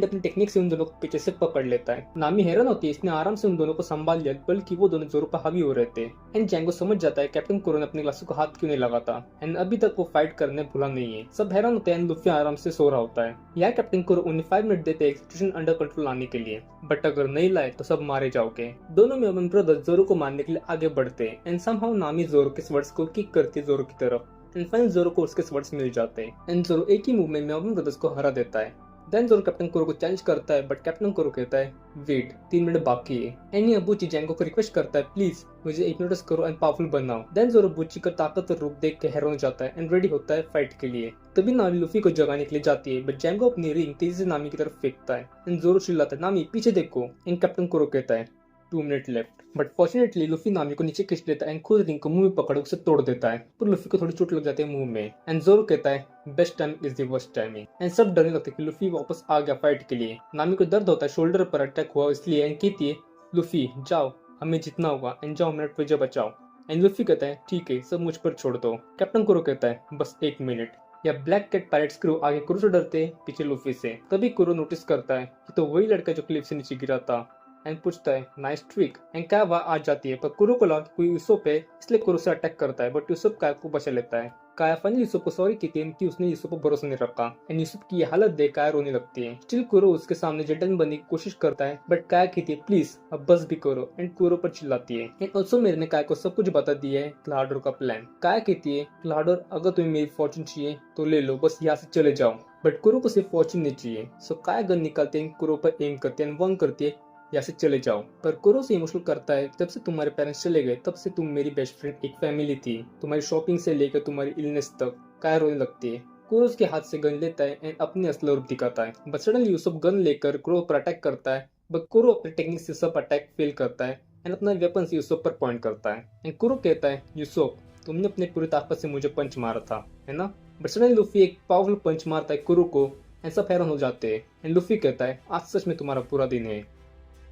अपनी टेक्निक से उन दोनों को पीछे से पकड़ लेता है। नामी हैरान होती है इसने आराम से उन दोनों को संभाल लिया, बल्कि वो दोनों जोरों पर हावी हो रहे थे। एंड जैंगो समझ जाता है कैप्टन कुरो ने अपने ग्लासों को हाथ क्यों नहीं लगा था एंड अभी तक वो फाइट करने भूला नहीं है। सब हैरान होते हैं एंड लूफी आराम से सो रहा होता है। यहाँ कैप्टन कुरो उन्हें 5 मिनट देते हैं सिचुएशन अंडर कंट्रोल लाने के लिए, बट अगर नहीं लाए तो सब मारे जाओगे। दोनों मियोबम ब्रदर्स जोरो को मारने के लिए आगे बढ़ते हैं एंड समहाउ नामी जोरो के स्वर्ड्स को किक करती है जोरो की तरफ एंड फाइनली जोरो को उसके स्वर्ड्स मिल जाते हैं एंड जोरो एक ही मूव में मियोबम ब्रदर्स को हरा देता है। देन जोरो कैप्टन कुरो को चैलेंज करता है, बट कैप्टन कुरो कहता है वेट 3 मिनट बाकी है एंड ये बुची जैंगो को रिक्वेस्ट करता है प्लीज मुझे हिप्नोटाइज करो एंड पावरफुल बनाओ। देन जोरो बुची का ताकतवर रूप देख के हैरान हो जाता है एंड रेडी होता है फाइट के लिए। तभी नामी लूफी को जगाने के लिए जाती है, बट जैंगो अपनी रिंग तेजी से नामी की तरफ फेंकता है एंड जोरो चिल्लाता है नामी पीछे देखो एंड कैप्टन कुरो कहता है 2 minute left, but fortunately Luffy नामी को नीचे खींच लेता है एंड खुद रिंग को मुंह में पकड़ उसे तोड़ देता है, पर लूफी को थोड़ी चोट लग जाती है मुंह में एंड जोरो कहता है best time is the worst timing and सब डरने लगते हैं कि लूफी वापस आ गया फाइट के लिए। नामी को दर्द होता है शोल्डर पर अटैक हुआ इसलिए एंड कहती है लूफी जाओ हमें जितना होगा एंड जाओ मिनट वजह बचाओ। एंड लूफी कहता है ठीक है सब मुझ पर छोड़ दो। कैप्टन कुरो कहता है बस 1 मिनट। या ब्लैक कैट पायरेट्स क्रू आगे कुरो से डरते हैं, पीछे लूफी से। तभी कुरो नोटिस करता है कि तो वही लड़का जो क्लिफ से नीचे गिरा था एंड पूछता है नाइस ट्रिक। एंड क्या वह आ जाती है पर कुरो को लगा कोई यूसुफ है इसलिए कुरो से अटैक करता है, बट यूसुफ काय को बचा लेता है। काया फाइनली यूसुफ को सॉरी कहती है कि उसने यूसुफ पर भरोसा नहीं रखा एंड यूसुफ की ये हालत देख काया रोने लगती है। स्टिल कुरो उसके सामने जेंटलमैन बनने की कोशिश करता है, बट काया कहती है प्लीज अब बस भी करो एंड कुरो पर चिल्लाती है। एंड ऑल्सो मेरे ने काया को सब कुछ बता दिया है क्लाडोर का प्लान। काया कहती है क्लाडोर अगर तुम्हें मेरी फॉर्चून चाहिए तो ले लो, बस यहाँ से चले जाओ। बट कुरो को सिर्फ फॉर्चून नहीं चाहिए। सो काया गन निकालते हैं, कुरो पर एम करते हैं, वंग करती है यहाँ से चले जाओ। पर कुरो से इमोशनल करता है जब से तुम्हारे पेरेंट्स चले गए तब से तुम मेरी बेस्ट फ्रेंड एक फैमिली थी, तुम्हारी शॉपिंग से लेकर तुम्हारी इलनेस तक। काया रोने लगती है। कुरो उसके हाथ से गन लेता है एंड अपनी असली रूप दिखाता है, बट सडनली यूसुफ गन लेकर कुरो पर अटैक करता है, बट कुरो अपने टेक्निक से सब अटैक फेल करता है एंड अपना वेपन से यूसुफ पर पॉइंट करता है। एंड कुरो कहता है यूसुफ तुमने अपनी पूरी ताकत से मुझे पंच मारा था है ना। बट सडनली लूफी एक पावरफुल पंच मारता है कुरो को एंड सब हैरान हो जाते हैं। एंड लूफी कहता है आज सच में तुम्हारा पूरा दिन है।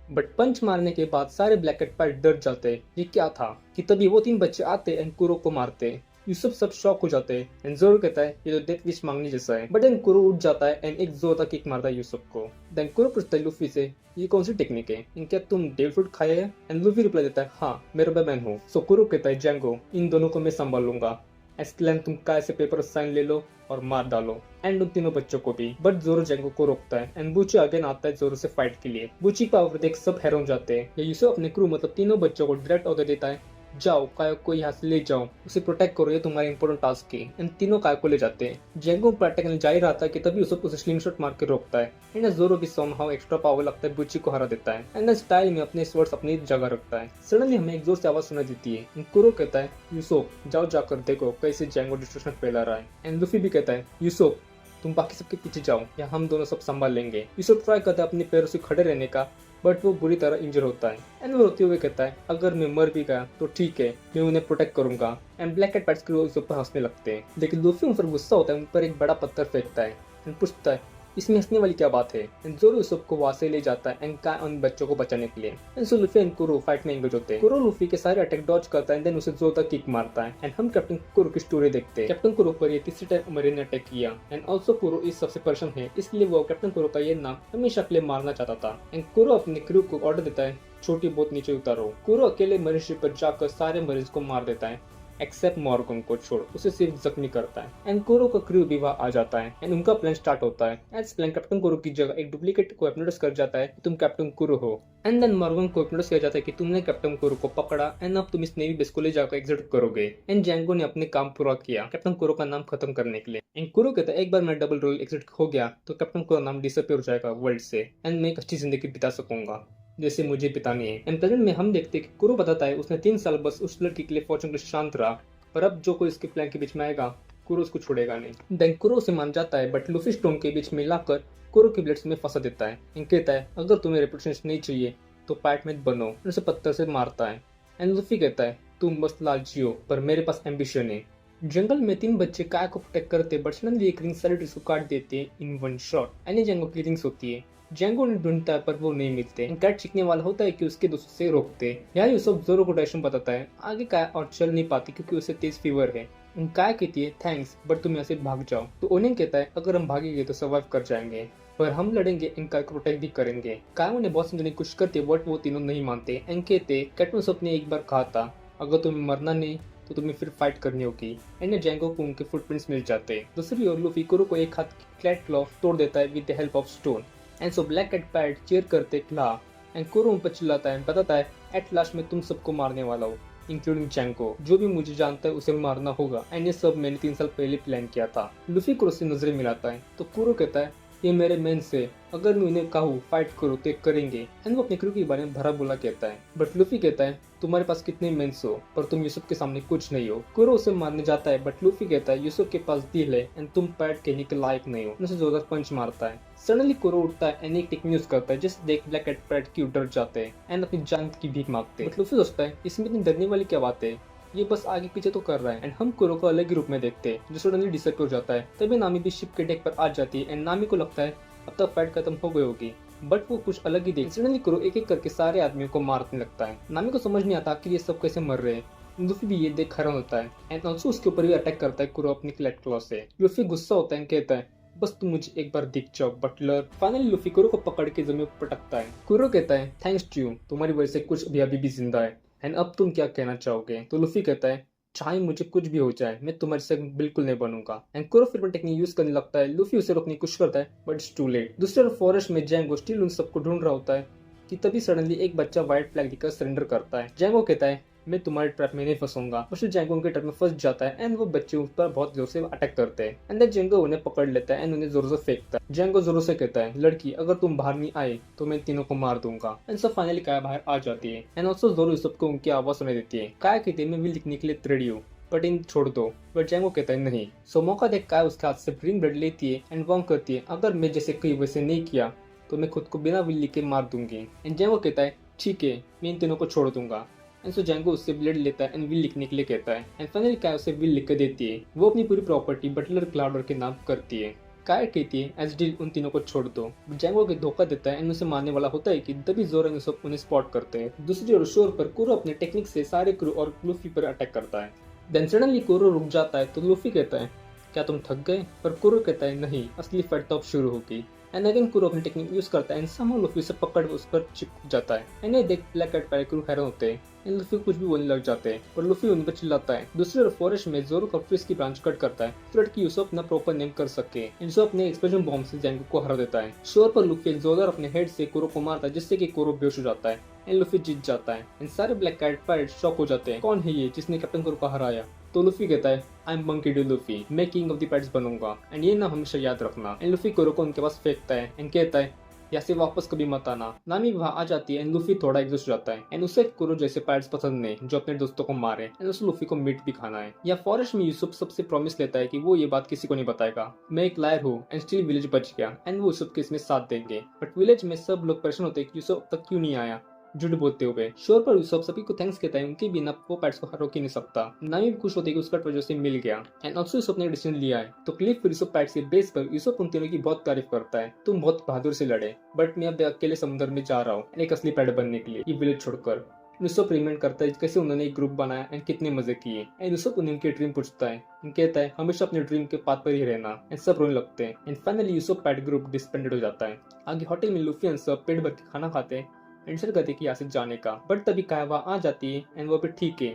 बट पंच मारने के बाद सारे ब्लैक कैट पायरेट डर जाते हैं, ये क्या था। कि तभी वो 3 बच्चे आते एंड कुरो को मारते। यूसुफ सब शॉक हो जाते हैं एंड जोरो कहता है ये तो डेथ विश मांगने जैसा है। बट देन कुरो उठ जाता है एंड एक जोरदार किक मारता है यूसुफ को। देन कुरो पूछता है लूफी से ये कौन सी टेक्निक है, क्या तुम डेविल फ्रूट खाया है। एंड लूफी रिप्लाई देता है हाँ मैं रोबोमैन हूँ। सो कुरो कहता है जैंगो इन दोनों को मैं संभाल लूंगा, एस्क्लेन तुम काय से पेपर साइन ले लो और मार डालो एंड उन तीनों बच्चों को भी। बट जोरो जैंगो को रोकता है एंड बुची अगेन आता है जोरो से फाइट के लिए। बुची पावर देख सब हैरान हो जाते हैं। ये यूसुफ अपने क्रू मतलब तीनों बच्चों को डायरेक्ट ऑर्डर देता है जाओ कायो को यहाँ से ले जाओ, उसे प्रोटेक्ट करो, ये तुम्हारा इंपॉर्टेंट टास्क है। इन तीनों कायो को ले जाते हैं। जैंगो प्रोटेक्ट करने जा ही रहा था कि तभी यूसुफ उसे स्लिंग शॉट मार के रोकता है एंड जोरो भी समहाउ एक्स्ट्रा पावर लगता है बुची को हरा देता है एंड स्टाइल में अपने स्वर्ड्स अपनी जगह रखता है। सडनली हमें एक जोर से आवाज सुनाई देती है। कुरो कहता है यूसुफ जाओ जाकर देखो कैसे जैंगो डिस्ट्रक्शन फैला रहा है। एंड लूफी भी कहता है यूसुफ तुम बाकी सबके पीछे जाओ या हम दोनों सब संभाल लेंगे। यूसुफ ट्राई करता है अपने पैरों से खड़े रहने का, बट वो बुरी तरह इंजर होता है एंड वो रोते हुए कहता है अगर मैं मर भी गया तो ठीक है मैं उन्हें प्रोटेक्ट करूंगा। एंड ब्लैक कैट पायरेट्स उसके ऊपर हंसने लगते हैं, लेकिन लूफी उन पर गुस्सा होता है, उन पर एक बड़ा पत्थर फेंकता है एंड पूछता है इसमें हंसने वाली क्या बात है। एंड जोरो यूसुफ को वहां से ले जाता है एंड काय उन बच्चों को बचाने के लिए। एंड सो लूफी एंड कुरो फाइट में एंगेज होते हैं। कुरो लूफी के सारे अटैक डॉज करता है एंड देन उसे जोरदार किक मारता है एंड हम कैप्टन कुरो की स्टोरी देखते हैं। कैप्टन कुरो पर ये तीसरी टाइम मरीन ने अटैक किया एंड ऑल्सो कुरो इस सबसे परेशान है, इसलिए वो कैप्टन कुरो का ये नाम हमेशा के लिए मारना चाहता था। एंड कुरो अपने क्रू को ऑर्डर देता है छोटी बोट नीचे उतारो। कुरो अकेले मरीन शिप पर जाकर सारे मरीज को मार देता है एक्सेप्ट मॉर्गन को छोड़, उसे सिर्फ जख्मी करता है। एंड कुरो का क्रू भी वहां आ जाता है एंड उनका प्लान स्टार्ट होता है। एज प्लान कैप्टन कुरो की जगह एक डुप्लीकेट को नोटिस कर जाता है तुम कैप्टन कुरो हो एंड देन मॉर्गन को नोटिस किया जाता है कि तुमने कैप्टन कुरो को पकड़ा एंड अब तुम इस नेवी बेस को ले जाकर एग्जिट करोगे। एंड जैंगो ने अपने काम पूरा किया कैप्टन कुरो का नाम खत्म करने के लिए। एंड कुरो कहता है एक बार मैं डबल रोल एग्जिट हो गया तो कैप्टन कुरो नाम डिसअपीयर हो जाएगा वर्ल्ड से एंड मैं एक अच्छी जिंदगी बिता सकूंगा जैसे मुझे बितानी है। एंड प्रेजेंट में हम देखते हैं कि कुरो बताता है उसने 3 साल बस उस लड़की के लिए फॉर्चून के शांत रहा, पर अब जो कोई इसके प्लान के बीच में आएगा कुरो उसको छोड़ेगा नहीं। देन कुरो उसे मान जाता है, बट लूफी स्टोन के बीच में लाकर कुरो की ब्लेड्स में फंसा देता है एंड कहता है अगर तुम्हें रेपुटेशन नहीं चाहिए तो पार्ट में बनो, उसे पत्थर से मारता है। एंड लूफी कहता है तुम बस लाल जियो पर मेरे पास एम्बिशन है। जंगल में 3 बच्चे काय को प्रोटेक्ट करते बट सडनली एक रिंग सारे को काट देते हैं इन वन शॉट एंड जंगो की रिंग्स होती है। जैंगो ने ढूंढता है पर वो नहीं मिलते। कैट चीखने वाला होता है कि उसके दोस्तों से रोकते। यहाँ यूसुफ जोरो को डायरेक्शन बताता है आगे काय और चल नहीं पाती क्योंकि उसे तेज फीवर है। काय कहती है थैंक्स बट तुम यहाँ से भाग जाओ, तो ओनिंग कहता है अगर हम भागेंगे तो सर्वाइव कर जाएंगे पर हम लड़ेंगे एंड काय को प्रोटेक्ट भी करेंगे। काय उन्हें बहुत समझाने की कोशिश करते बट वो तीनों नहीं मानते एंड कहते कैट ने एक बार कहा था अगर तुम्हें मरना नहीं तो तुम्हें फिर फाइट करनी होगी। एंड जैंगो को उनके फुटप्रिंट्स मिल जाते। दूसरी ओर लूफी कुरो को एक हाथ की क्लैट क्लॉ तोड़ देता है with the help of stone and so black cat pirate cheer करते क्ला एंड कुरो उन पर चिल्लाता है बताता है एट लास्ट में तुम सबको मारने वाला हूँ इंक्लूडिंग जैंगो, जो भी मुझे जानता है उसे मारना होगा एंड ये सब मैंने 3 साल पहले प्लान किया था। लूफी कुरो से नजरें मिलाता है तो कुरो कहता है ये मेरे मेन से अगर मैं उन्हें कहूँ फाइट करो तो करेंगे एंड वो अपने क्रू के बारे में भरा बुला कहता है। बट लूफी कहता है तुम्हारे पास कितने मेंस हो पर तुम यूसुफ के सामने कुछ नहीं हो। कुरो उसे मारने जाता है बट लूफी कहता है यूसुफ के पास दिल है एंड तुम पैट कहने के लायक नहीं हो, उसे जोरदार पंच मारता है। सडनली कुरो उठता है एंड एक टेक्निक यूज करता है जिससे देख ब्लैक कैट पैट की डर जाते हैं एंड अपनी जान की भीख मांगते हैं। बट लूफी सोचता है इसमें इतनी डरने वाली क्या बात है, ये बस आगे पीछे तो कर रहा है। एंड हम कुरो को अलग ही रूप में देखते हैं जो सडनली डिसअपीयर हो जाता है। तभी नामी भी शिप के डेक पर आ जाती है एंड नामी को लगता है अब तक फाइट खत्म हो गई होगी, बट वो कुछ अलग ही देख। सडनली कुरो एक एक करके सारे आदमियों को मारने लगता है। नामी को समझ नहीं आता कि ये सब कैसे मर रहे हैं लूफी भी ये देख हैरान होता है एंड ऑल्सो उसके ऊपर भी अटैक करता है कुरो अपनी क्लैट क्लॉ से। लूफी गुस्सा होता है, कहता है बस तुम मुझे एक बार दिख जाओ बटलर। फाइनली लूफी कुरो को पकड़ के जमीन पर पटकता है। कुरो कहता है थैंक्स टू यू, तुम्हारी वजह से कुछ अभी भी जिंदा है एंड अब तुम क्या कहना चाहोगे। तो लूफी कहता है चाहे मुझे कुछ भी हो जाए मैं तुम्हारे से बिल्कुल नहीं बनूंगा। एंड कुरो फिर टेक्निक यूज करने लगता है। लूफी उसे रोकने की कोशिश करता है बट इट्स टू लेट। दूसरी तरफ फॉरेस्ट में जैंगो स्टिल उन सबको ढूंढ रहा होता है कि तभी सडनली एक बच्चा व्हाइट फ्लैग दिखकर सरेंडर करता है। जैंगो कहता है मैं तुम्हारे ट्रैप में नहीं फंसूंगा। और फिर जैंगो उनके ट्रैप में फंस जाता है एंड वो बच्चे उस पर बहुत जोर से अटैक करते हैं एंड देन जैंगो उन्हें पकड़ लेता है एंड उन्हें जोर से फेंकता है। जैंगो जोरों से कहता है लड़की अगर तुम बाहर नहीं आए तो मैं तीनों को मार दूंगा। एंड सब फाइनली काया बाहर आ जाती है एंड ऑल्सो जोरो सबको उनकी आवाज सुनाई देती है। काया कहती है मैं भी लिखने के लिए रेडी हूँ बट इन छोड़ दो। बट जैंगो कहता है नहीं। सो मौका देख काया उसके हाथ से ग्रीन ब्लड लेती है एंड वॉर्न करती है अगर मैं जैसे कई वैसे नहीं किया तो मैं खुद को बिना विल लिखे मार दूंगी। एंड जैंगो कहता है ठीक है मैं इन तीनों को छोड़ दूंगा। एंड सो जैंगो उससे ब्लड लेता है एंड विल लिखने के लिए कहता है एंड फाइनली काया उसे विल लिख कर देती है। वो अपनी पूरी प्रॉपर्टी बटलर क्लाउडर के नाम करती है। काया कहती है एज डील उन तीनों को छोड़ दो। जैंगो के धोखा देता है एंड उसे मारने वाला होता है कि तभी जोरो ने सब उन्हें स्पॉट करते हैं। दूसरी ओर शोर पर कुरो अपने टेक्निक से सारे क्रू और लूफी पर अटैक करता है। देन सडनली कुरो रुक जाता है तो लूफी कहता है क्या तुम थक गए। पर कुरो कहता है नहीं असली फाइट तो अब शुरू होगी। एंड अगेन कुरो अपनी टेक्निक यूज करता है एंड समहाउ लूफी से पकड़ उस पर चिपक जाता है। एंड ये देख ब्लैक कैट पैर क्रू हैरान होते हैं एंड लूफी कुछ भी बोलने लग जाते हैं पर लूफी उन पर चिल्लाता है। दूसरी ओर फॉरेस्ट में जोरो का ट्विस्ट की ब्रांच कट करता है तो कि यूसुफ अपना प्रॉपर नेम कर सके। एंड अपने एक्सप्लोजन बॉम्ब से जैंगो को हरा देता है। शोर पर लूफी एक जोरदार अपने हेड से कुरो को मारता है जिससे कि कुरो बेहोश हो जाता है एंड लूफी जीत जाता है। एंड सारे ब्लैक कैट पायरेट शॉक हो जाते हैं कौन है ये जिसने कैप्टन कुरो को हराया। तो लूफी कहता है I am monkey D Luffy, मैं किंग ऑफ द पैट्स बनूंगा एंड ये नाम हमेशा याद रखना। एंड लूफी कुरो को उनके पास फेंकता है एंड कहता है यहाँ से वापस कभी मत आना। नामी वहाँ आ जाती है एंड लूफी थोड़ा एग्जॉस्ट हो जाता है एंड उसे कुरो जैसे पायरेट्स पसंद नहीं जो अपने दोस्तों को मारे एंड उसे लूफी को मीट भी खाना है। या फॉरेस्ट में यूसुफ सबसे प्रॉमिस लेता है कि वो ये बात किसी को नहीं बताएगा, मैं एक लायर हूँ एंड स्टिल विलेज बच गया एंड वो यूसुफ के इसमें साथ देंगे। बट विलेज में सब लोग परेशान होते हैं कि यूसुफ अब तक क्यों नहीं आया झूठ बोलते हुए। शोर पर यूसुफ सभी को थैंक्स कहता है, उनके बिना वो पैट्स को रोक ही नहीं सकता। नामी भी खुश होती है कि उसका वजह से मिल गया एंड ऑल्सो यूसुफ ने डिसीजन लिया है। तो क्लिफ फिर यूसुफ पैट्स के बेस पर यूसुफ उन तीनों की बहुत तारीफ करता है, तुम बहुत बहादुर से लड़े बट मैं अब अकेले समुद्र में जा रहा हूँ एक असली पैट बनने के लिए ये विलेज छोड़कर। यूसुफ रिमेंड करता है कैसे उन्होंने एक ग्रुप बनाया एंड कितने मजे किए। एंड यूसुफ उन्हें उनके ड्रीम पूछता है, कहता है हमेशा अपने ड्रीम के पाथ पर ही रहना एंड सब रोने लगते हैं। एंड फाइनली यूसुफ पैट ग्रुप डिस्बैंडेड हो जाता है। आगे होटल में लूफी एंड सब पेट भर के खाना खाते हैं एंड करते कि यहाँ से जाने का। बट तभी काया आ जाती है एंड वो भी ठीक है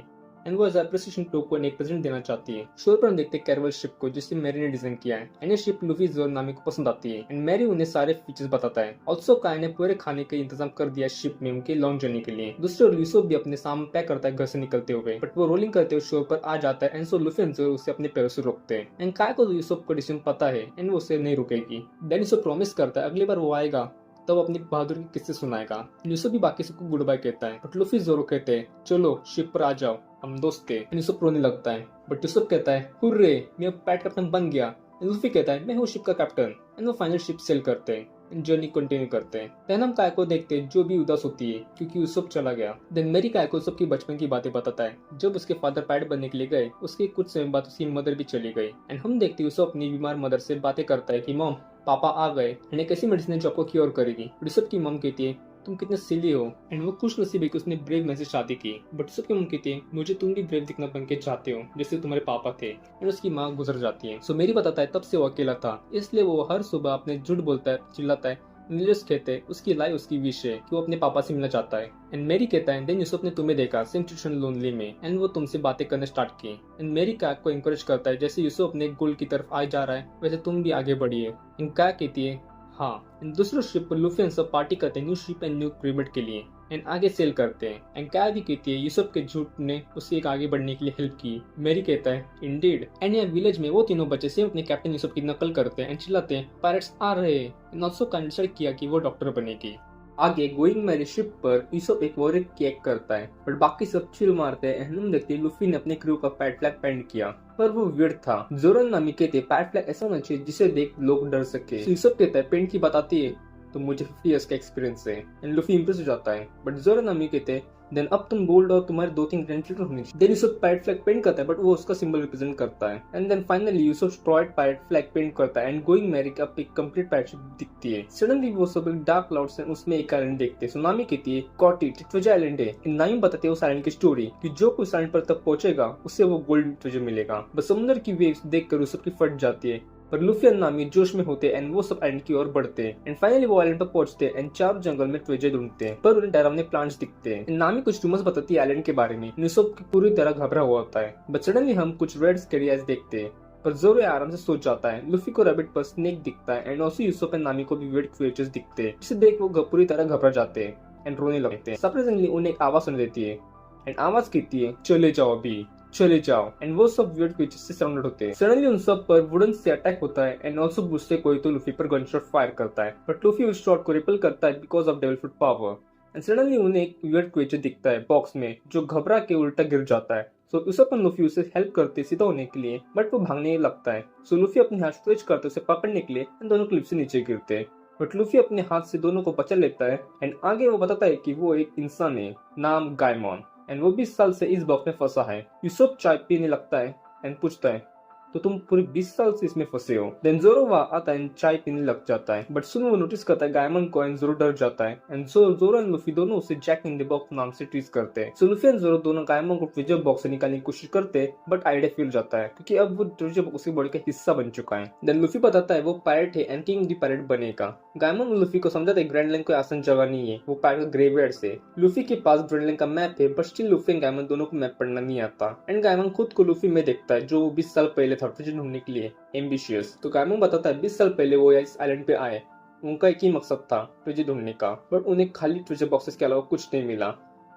एंड वो एज अप्रिसिएशन टोको ने एक प्रेजेंट देना चाहती है। शोर पर हम देखते हैं कैरवल शिप को जिसे मैरी ने डिजाइन किया है एंड ये शिप लूफी जोर नामी को पसंद आती है एंड मैरी उन्हें सारे फीचर्स बताता है। ऑल्सो काया ने पूरे खाने का इंतजाम कर दिया शिप में उनके लॉन्ग जर्नी के लिए। दूसरे ओर यूसुफ भी अपने सामान पैक करता है घर से निकलते हुए बट वो रोलिंग करते हुए शोर पर आ जाता है एंड सो लूफी एंड जोर उसे अपने पैरों से रोकते हैं एंड काया को यूसुफ को डिसीजन पता है एंड वो उसे नहीं रुकेगी। देन यूसुफ प्रॉमिस करता है अगली बार वो आएगा तब अपनी बहादुरी के किस्से सुनाएगा। यूसुफ भी बाकी सबको गुड बाय कहता है बट लूफी जोरो कहते हैं चलो शिप पर आ जाओ हम दोस्त थे। यूसुफ रोने लगता है बट यूसुफ कहता है हुर्रे मैं अब पैट कैप्टन बन गया। लूफी कहता है मैं हूँ शिप का कैप्टन एंड वो फाइनल शिप सेल करते हैं जर्नी कंटिन्यू करते हैं। देन हम काया को देखते हैं जो भी उदास होती है क्योंकि यूसुफ चला गया। देन मेरी काया को यूसुफ की बचपन की बातें बताता है। जब उसके फादर पैट बनने के लिए गए उसके कुछ समय बाद उसकी मदर भी चली गई एंड हम देखते यूसुफ अपनी बीमार मदर से बातें करता है कि मॉम पापा आ गए एंड एक ऐसी मेडिसिन है जो आपको क्योर करेगी। यूसुफ की मॉम कहती है तुम कितने सिली हो एंड वो खुश नसीब है कि उसने ब्रेव मैसेज शादी की। बट यूसुफ की मॉम कहती है मुझे तुम भी ब्रेव दिखना बन के चाहते हो जैसे तुम्हारे पापा थे। एंड उसकी माँ गुजर जाती है। सो मेरी बताता है तब से वो अकेला था इसलिए वो हर सुबह अपने झूठ बोलता है चिल्लाता है। नीरज कहते हैं उसकी लाइफ उसकी विश है कि वो अपने पापा से मिलना चाहता है एंड मेरी कहता है देन यूसुफ ने तुम्हें देखा सेम सिचुएशन लोनली में एंड वो तुमसे बातें करने स्टार्ट की एंड मेरी काया को एनकरेज करता है जैसे यूसुफ अपने गोल की तरफ आ जा रहा है वैसे तुम भी आगे बढ़िए। एंड काया कहती है हाँ। एंड दूसरे शिप पर लूफी एंड सब पार्टी करते हैं new ship and new cremate के लिए एंड आगे सेल करते हैं। एंड काया भी कहती है यूसुफ के झूठ ने उसे एक आगे बढ़ने के लिए हेल्प की। मेरी कहता है इंडीड। एंड यहाँ विलेज में वो तीनों बच्चे सेम अपने कैप्टन यूसुफ की नकल करते हैं एंड चिल्लाते हैं पायरेट्स आ रहे हैं एंड ऑल्सो कंसिडर किया कि वो डॉक्टर बनेगी। आगे गोइंग मैरी शिप पर यूसुफ एक वॉरियर की एक्ट करता है बट बाकी सब चिल मारते हैं। हम देखते हैं लूफी ने अपने क्रू का पैट फ्लैग पेंट किया पर वो वियर्ड था। जोरन नामी कहते पैट फ्लैग ऐसा होना चाहिए जिसे देख लोग डर सके। यूसुफ कहता है पेंट की बात आती है तो मुझे 50 इयर्स का एक्सपीरियंस है एंड लूफी इंप्रेस हो जाता है बट जोरन नामी कहते देन अब तुम गोल्ड और तुम्हारे 2-3 ग्रैंडचिल्ड्रन होने चाहिए। Then Usopp pirate flag paint करता है बट वो उसका सिंबल रिप्रेजेंट करता है। एंड देन फाइनली यूसुफ स्ट्रॉयड पैरेट फ्लैग पेंट करता है एंड गोइंग मैरी का एक कंप्लीट पैरेट शिप दिखती है। सडनली वो सब डार्क क्लाउड्स से उसमें एक आइलैंड देखते हैं। सुनामी कहती है कॉटी ट्विजा आइलैंड है। नामी बताते हैं उस आइलैंड की स्टोरी कि जो कोई उस आइलैंड पर तक पहुंचेगा उससे वो गोल्ड ट्विजा मिलेगा। बस समुद्र की वेव्स देखकर यूसुफ की फट जाती है पर लूफी और नामी जोश में होते हैं एंड वो सब आइलैंड की ओर बढ़ते हैं। एंड फाइनली वो आइलैंड पर पहुंचते हैं एंड चारों जंगल में ट्रेजर ढूंढते हैं पर उन्हें डरावने प्लांट्स दिखते हैं। नामी कुछ रूमर्स बताती है आइलैंड के बारे में। यूसुफ पूरी तरह घबरा हुआ होता है बट सडनली हम कुछ रेड स्केरी आइज देखते हैं पर जोरो आराम से सो जाता है। लूफी को रैबिट पर स्नेक दिखता है एंड ऑल्सो यूसुफ एंड नामी को भी वियर्ड क्रिएचर्स दिखते हैं जिसे देख वो पूरी तरह घबरा जाते हैं एंड रोने लगते हैं। सरप्राइजिंगली उन्हें एक आवाज सुन देती है एंड आवाज कहती है चले जाओ अभी चले जाओ। एंड वो सब वियर्ड क्रीचर्स से सराउंडेड होते हैं। सडनली उन सब पर वुडन से अटैक होता है एंड ऑल्सो गुस्से कोई तो लूफी पर गनशॉट फायर करता है बट लूफी उस शॉट को रिपेल करता है because of devil fruit power. And suddenly उन्हें एक वियर्ड क्रीचर दिखता है बॉक्स में जो घबरा के उल्टा गिर जाता है। सो उस पर लूफी उसे हेल्प करते सीधा होने के लिए बट वो भागने लगता है। सो लूफी अपने हाथ स्ट्रेच करते उसे पकड़ने के लिए एंड दोनों क्लिफ से नीचे गिरते हैं बट लूफी अपने हाथ से दोनों को पकड़ लेता है एंड आगे वो बताता है कि वो एक इंसान है नाम गायमॉन एंड वो 20 साल से इस बॉक्स में फंसा है। यूसुफ चाय पीने लगता है एंड पूछता है तो तुम पूरे 20 साल से इसमें फंसे हो। देन जोरो वहां आता है एंड चाय पीने लग जाता है बट सुन वो नोटिस करता है गायमन को एंड जोरो डर जाता है एंड जोरो एंड लूफी दोनों उसे जैक इन द बॉक्स नाम से ट्रीट करते हैं। सो लूफी एंड जोरो दोनों गायमन को ट्रेजर बॉक्स से निकालने की कोशिश करते हैं बट आइडिया फेल जाता है क्योंकि अब वो ट्रेजर बॉक्स की बॉडी का हिस्सा बन चुका है। देन लूफी बताता है वो पायरेट है एंड किंग द पायरेट बनेगा। गायमन लूफी को समझाता है ग्रैंडलैंड कोई आसान जगह नहीं है वो पायरेट का ग्रेवयार्ड से। लूफी के पास ग्रैंडलैंड का मैप है बट स्टिल लूफी एंड गायमन दोनों को मैप पढ़ना नहीं आता एंड गायमन खुद को लूफी में देखता है जो 20 साल पहले था ट्रेजर ढूंढने के लिए एम्बिशियस। तो गायमन बताता है 20 साल पहले वो इस आइलैंड पे आए उनका एक ही मकसद था ट्रेजर ढूंढने का बट उन्हें खाली ट्रेजर बॉक्सेस के अलावा कुछ नहीं मिला।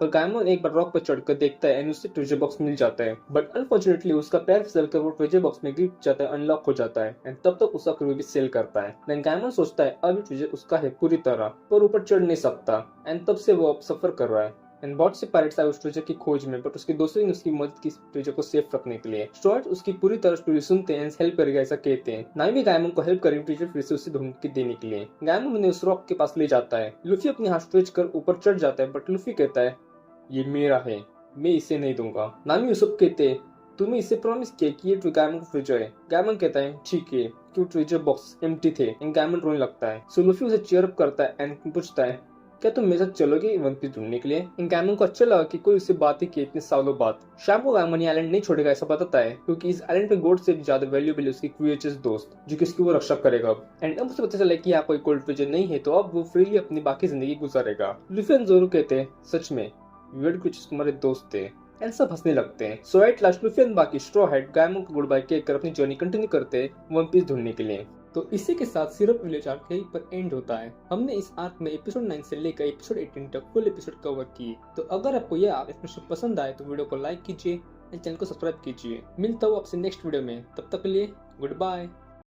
पर गायमन एक बार रॉक पर चढ़कर देखता है एंड उसे ट्रेजर बॉक्स मिल जाता है बट अनफॉर्चुनेटली उसका पैर फिसलकर वो ट्रेजर बॉक्स में गिर जाता है अनलॉक हो जाता है एंड तब तक उसका क्रू भी सेल करता है। देन गायमन सोचता है अब ट्रेजर उसका है पूरी तरह पर ऊपर चढ़ नहीं सकता एंड तब से वो अब सफर कर रहा है एंड बहुत से पायरेट्स आए उस ट्रेजर की खोज में बट उसके दोस्तों ने उसकी मदद की ट्रेजर को सेफ रखने के लिए। स्टुअर्ट उसकी पूरी तरह स्टोरी सुनते हैं हेल्प करेगा ऐसा कहते हैं। नामी भी गायमन को हेल्प करेंगे ट्रेजर फिर से उसे ढूंढ के देने के लिए। गायमन उन्हें उस रॉक के पास ले जाता है। लूफी अपने हाथ स्ट्रेच कर ऊपर चढ़ जाता है बट लूफी कहता है ये मेरा है मैं इसे नहीं दूंगा। नामी यूसुफ कहते हैं तुम्हें इसे प्रॉमिस किया कि ये गायमन को ट्रेजर है। गायमन कहता है ठीक है क्यों ट्रेजर बॉक्स एम्प्टी थे एंड गायमन रोने लगता है। सो लूफी उसे चीयर अप करता है एंड पूछता है क्या तुम मेरे साथ चलोगे वन पीस ढूंढने के लिए। इन गायमन को अच्छा लगा कि कोई उससे बात ही की इतने सालों बाद। शाम को गायमन आइलैंड नहीं छोड़ेगा ऐसा बताता है क्योंकि इस आइलैंड पे गोल्ड से ज्यादा वैल्यूएबल है उसकी क्रिएचर्स दोस्त जो कि उसकी वो रक्षा करेगा अब। एंड अब उसे पता चला कि यहाँ कोई गोल्ड ट्रेजर नहीं है तो अब वो फ्रीली अपनी बाकी जिंदगी गुजारेगा। लूफी एंड जोरो कहते हैं सच में वियर्ड क्रिएचर्स तुम्हारे दोस्त थे एंड सब हंसने लगते हैं। सो एट लास्ट लूफी एंड बाकी स्ट्रॉ हैट गायमन को गुड बाय कहकर अपनी जर्नी कंटिन्यू करते हैं वन पीस ढूंढने के लिए। तो इसी के साथ सिरप विलेज आर्क यहीं पर एंड होता है। हमने इस आर्क में एपिसोड 9 से लेकर एपिसोड 18 तक फुल एपिसोड कवर किए। तो अगर आपको यह आर्क एपिसोड पसंद आए तो वीडियो को लाइक कीजिए एंड चैनल को सब्सक्राइब कीजिए। मिलता हूँ आपसे नेक्स्ट वीडियो में, तब तक के लिए गुड बाय।